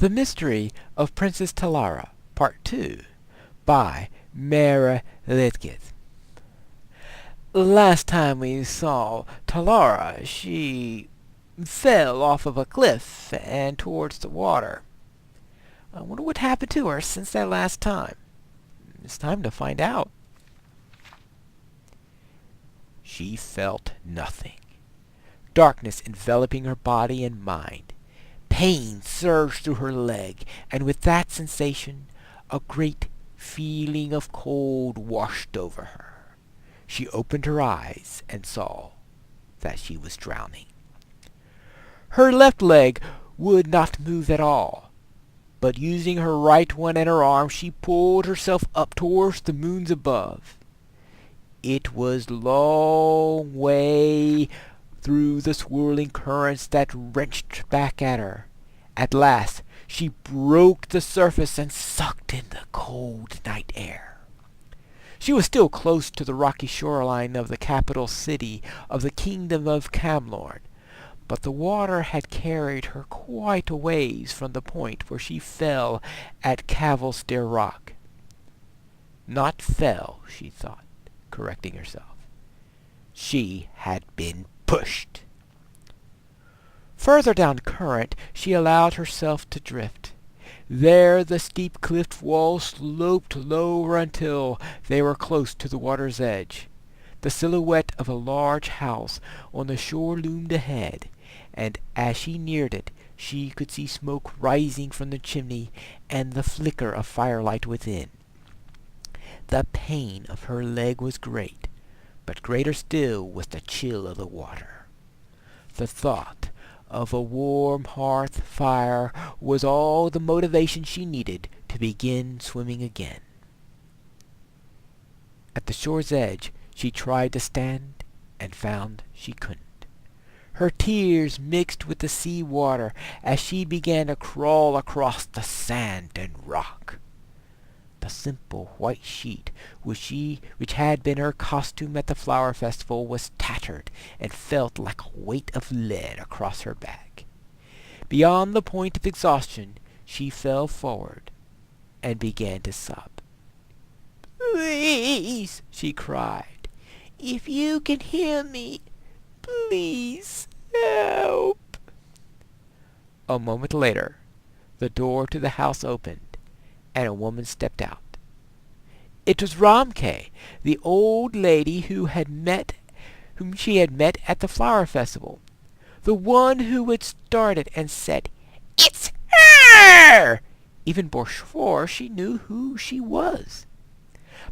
The Mystery of Princess Talara, Part 2, by Mary Litgett. Last time we saw Talara, she fell off of a cliff and towards the water. I wonder what happened to her since that last time. It's time to find out. She felt nothing. Darkness enveloping her body and mind. Pain surged through her leg, and with that sensation, a great feeling of cold washed over her. She opened her eyes and saw that she was drowning. Her left leg would not move at all, but using her right one and her arm, she pulled herself up towards the moons above. It was long way through the swirling currents that wrenched back at her. At last she broke the surface and sucked in the cold night air. She was still close to the rocky shoreline of the capital city of the kingdom of Camlorn, but the water had carried her quite a ways from the point where she fell at Cavalstair Rock. Not fell, she thought, correcting herself. She had been pushed. Further down current, she allowed herself to drift. There the steep cliff walls sloped lower until they were close to the water's edge. The silhouette of a large house on the shore loomed ahead, and as she neared it, she could see smoke rising from the chimney and the flicker of firelight within. The pain of her leg was great, but greater still was the chill of the water. The thought of a warm hearth fire was all the motivation she needed to begin swimming again. At the shore's edge, she tried to stand and found she couldn't. Her tears mixed with the sea water as she began to crawl across the sand and rock. The simple white sheet which had been her costume at the flower festival was tattered and felt like a weight of lead across her back. Beyond the point of exhaustion, she fell forward and began to sob. "Please," she cried, "if you can hear me, please help." A moment later, the door to the house opened, and a woman stepped out. It was Ramke, the old lady whom she had met at the flower festival, the one who had started and said, "It's her!" even before she knew who she was.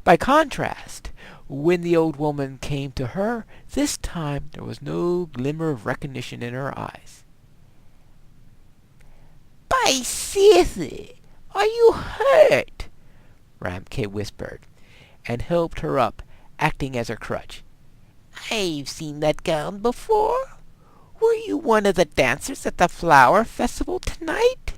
By contrast, when the old woman came to her, this time there was no glimmer of recognition in her eyes. "By Sith, are you hurt?" Ramke whispered, and helped her up, acting as her crutch. "I've seen that gown before. Were you one of the dancers at the flower festival tonight?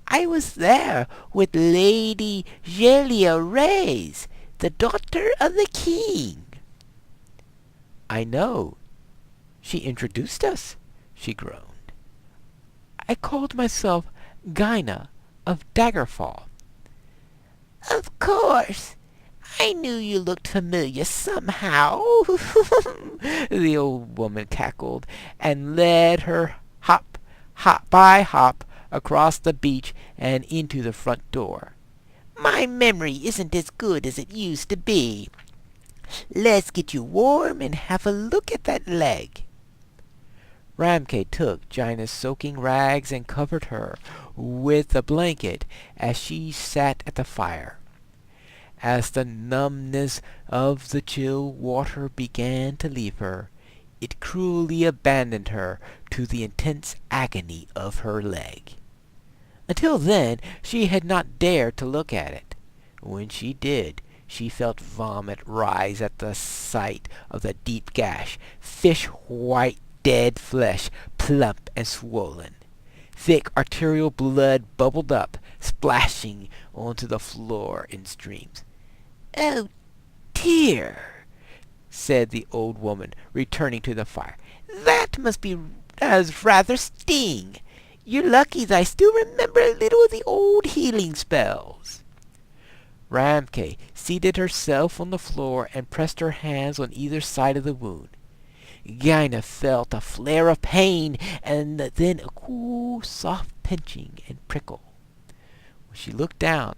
I was there with Lady Gelia Reyes, the daughter of the king." "I know. She introduced us," she groaned. "I called myself Gyna of Daggerfall." "Of course. I knew you looked familiar somehow," the old woman cackled, and led her hop by hop across the beach and into the front door. "My memory isn't as good as it used to be. Let's get you warm and have a look at that leg." Ramke took Gyna's soaking rags and covered her with a blanket as she sat at the fire. As the numbness of the chill water began to leave her, it cruelly abandoned her to the intense agony of her leg. Until then, she had not dared to look at it. When she did, she felt vomit rise at the sight of the deep gash, fish-white dead flesh, plump and swollen. Thick arterial blood bubbled up, splashing onto the floor in streams. "Oh, dear," said the old woman, returning to the fire. "That must rather sting. You're lucky that I still remember a little of the old healing spells. Ramke seated herself on the floor and pressed her hands on either side of the wound. Gina felt a flare of pain and then a cool, soft pinching and prickle. When she looked down,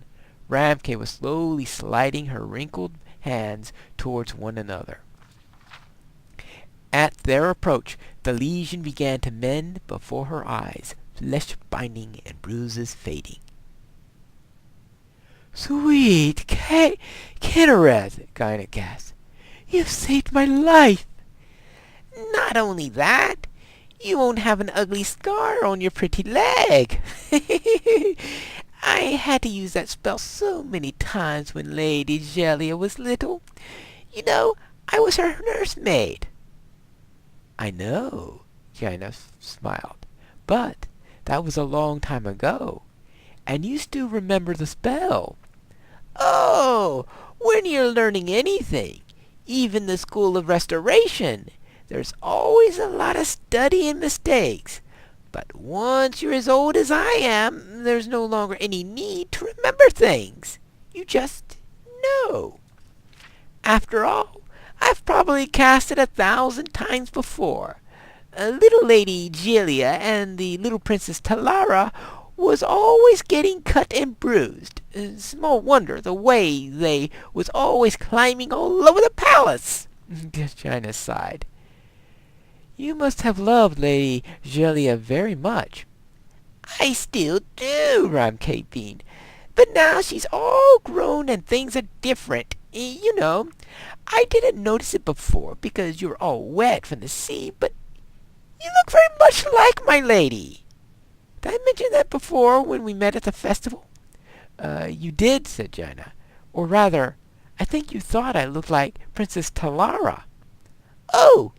Ramke was slowly sliding her wrinkled hands towards one another. At their approach, the lesion began to mend before her eyes, flesh binding and bruises fading. "Sweet Kinnereth," Gina gasped. "You've saved my life." "Not only that, you won't have an ugly scar on your pretty leg." "I had to use that spell so many times when Lady Gelia was little. You know, I was her nursemaid." "I know," Gina smiled, "but that was a long time ago, and you still remember the spell." "Oh, when you're learning anything, even the School of Restoration, there's always a lot of study and mistakes. But once you're as old as I am, there's no longer any need to remember things. You just know. After all, I've probably cast it 1,000 times before. Little Lady Gelia and the little Princess Talara was always getting cut and bruised. Small wonder the way they was always climbing all over the palace." Gina sighed. "You must have loved Lady Gelia very much." "I still do," Ramke beamed. "But now she's all grown and things are different. You know, I didn't notice it before because you were all wet from the sea, but you look very much like my lady. Did I mention that before when we met at the festival?" "You did," said Gina. "Or rather, I think you thought I looked like Princess Talara." "Oh!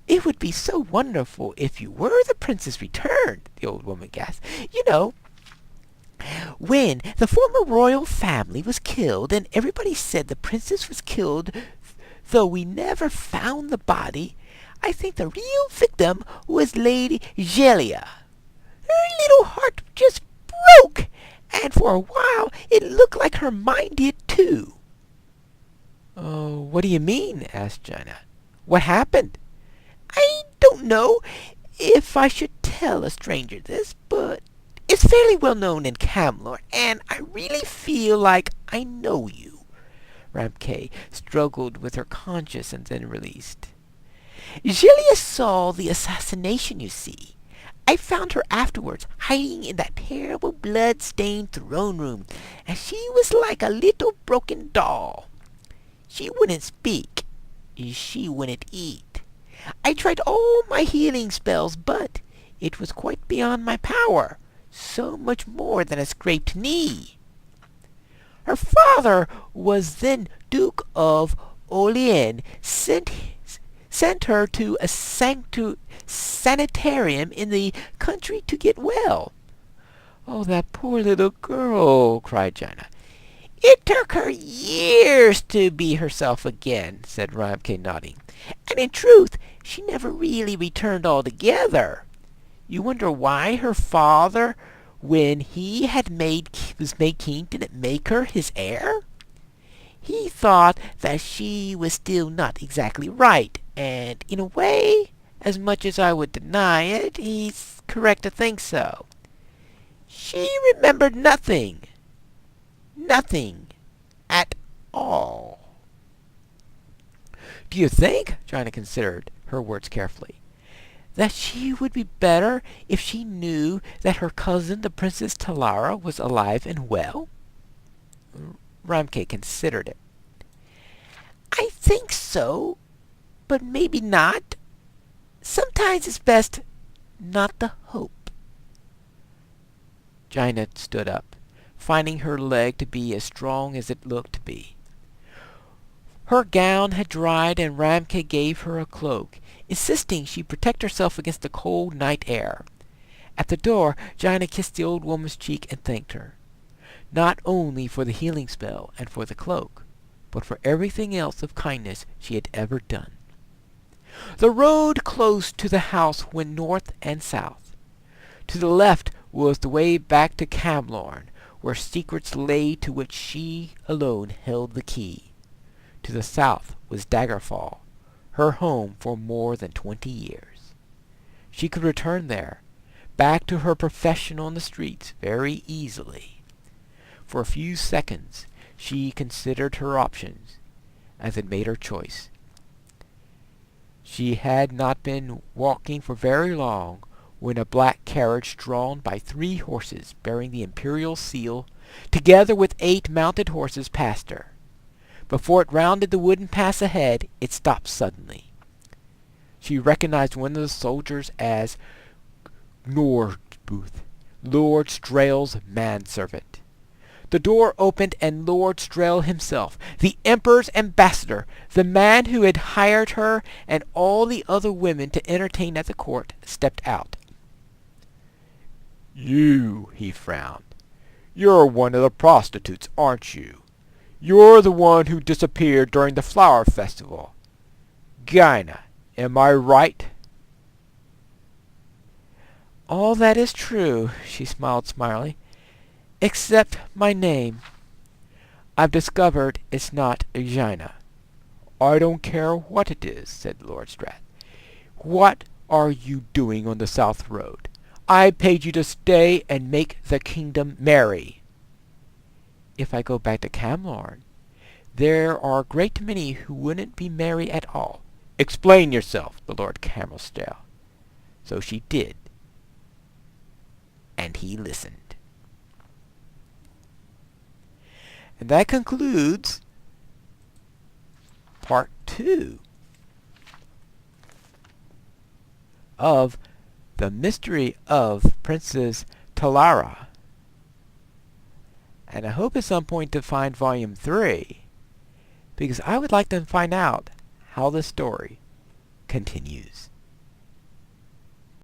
It would be so wonderful if you were the princess returned," the old woman gasped. "You know, when the former royal family was killed, and everybody said the princess was killed, though we never found the body, I think the real victim was Lady Gelia. Her little heart just broke, and for a while it looked like her mind did too." "Oh, what do you mean?" asked Gina. "What happened?" "I don't know if I should tell a stranger this, but it's fairly well known in Camelot, and I really feel like I know you." Ramke struggled with her conscience and then released. "Gelia saw the assassination, you see. I found her afterwards, hiding in that terrible blood-stained throne room, and she was like a little broken doll. She wouldn't speak. She wouldn't eat. I tried all my healing spells, but it was quite beyond my power, so much more than a scraped knee. Her father was then Duke of Orleans, sent her to a sanitarium in the country to get well." "Oh, that poor little girl!" cried Gina. "It took her years to be herself again," said Ramke, nodding. "And in truth, she never really returned altogether. You wonder why her father, when he was made king, didn't make her his heir? He thought that she was still not exactly right, and in a way, as much as I would deny it, he's correct to think so. She remembered nothing. Nothing at all." "Do you think," Gina considered her words carefully, "that she would be better if she knew that her cousin, the Princess Talara, was alive and well?" Ramke considered it. "I think so, but maybe not. Sometimes it's best not to hope." Gina stood up, finding her leg to be as strong as it looked to be. Her gown had dried, and Ramke gave her a cloak, insisting she protect herself against the cold night air. At the door, Gina kissed the old woman's cheek and thanked her, not only for the healing spell and for the cloak, but for everything else of kindness she had ever done. The road close to the house went north and south. To the left was the way back to Camlorn, where secrets lay to which she alone held the key. To the south was Daggerfall, her home for more than 20 years. She could return there, back to her profession on the streets, very easily. For a few seconds she considered her options, and then made her choice. She had not been walking for very long when a black carriage drawn by 3 horses bearing the imperial seal, together with 8 mounted horses, passed her. Before it rounded the wooden pass ahead, it stopped suddenly. She recognized one of the soldiers as Norbooth, Lord Strail's manservant. The door opened, and Lord Strail himself, the Emperor's ambassador, the man who had hired her and all the other women to entertain at the court, stepped out. "You," he frowned. "You're one of the prostitutes, aren't you? You're the one who disappeared during the flower festival. Gyna, am I right?" "All that is true," she smiled smilingly, "except my name. I've discovered it's not Gyna." "I don't care what it is," said Lord Strat. "What are you doing on the South Road? I paid you to stay and make the kingdom merry." "If I go back to Camlorn, there are a great many who wouldn't be merry at all." "Explain yourself," the Lord Camelstale. So she did, and he listened. And that concludes part 2 of The Mystery of Princess Talara. And I hope at some point to find volume 3, because I would like to find out how the story continues.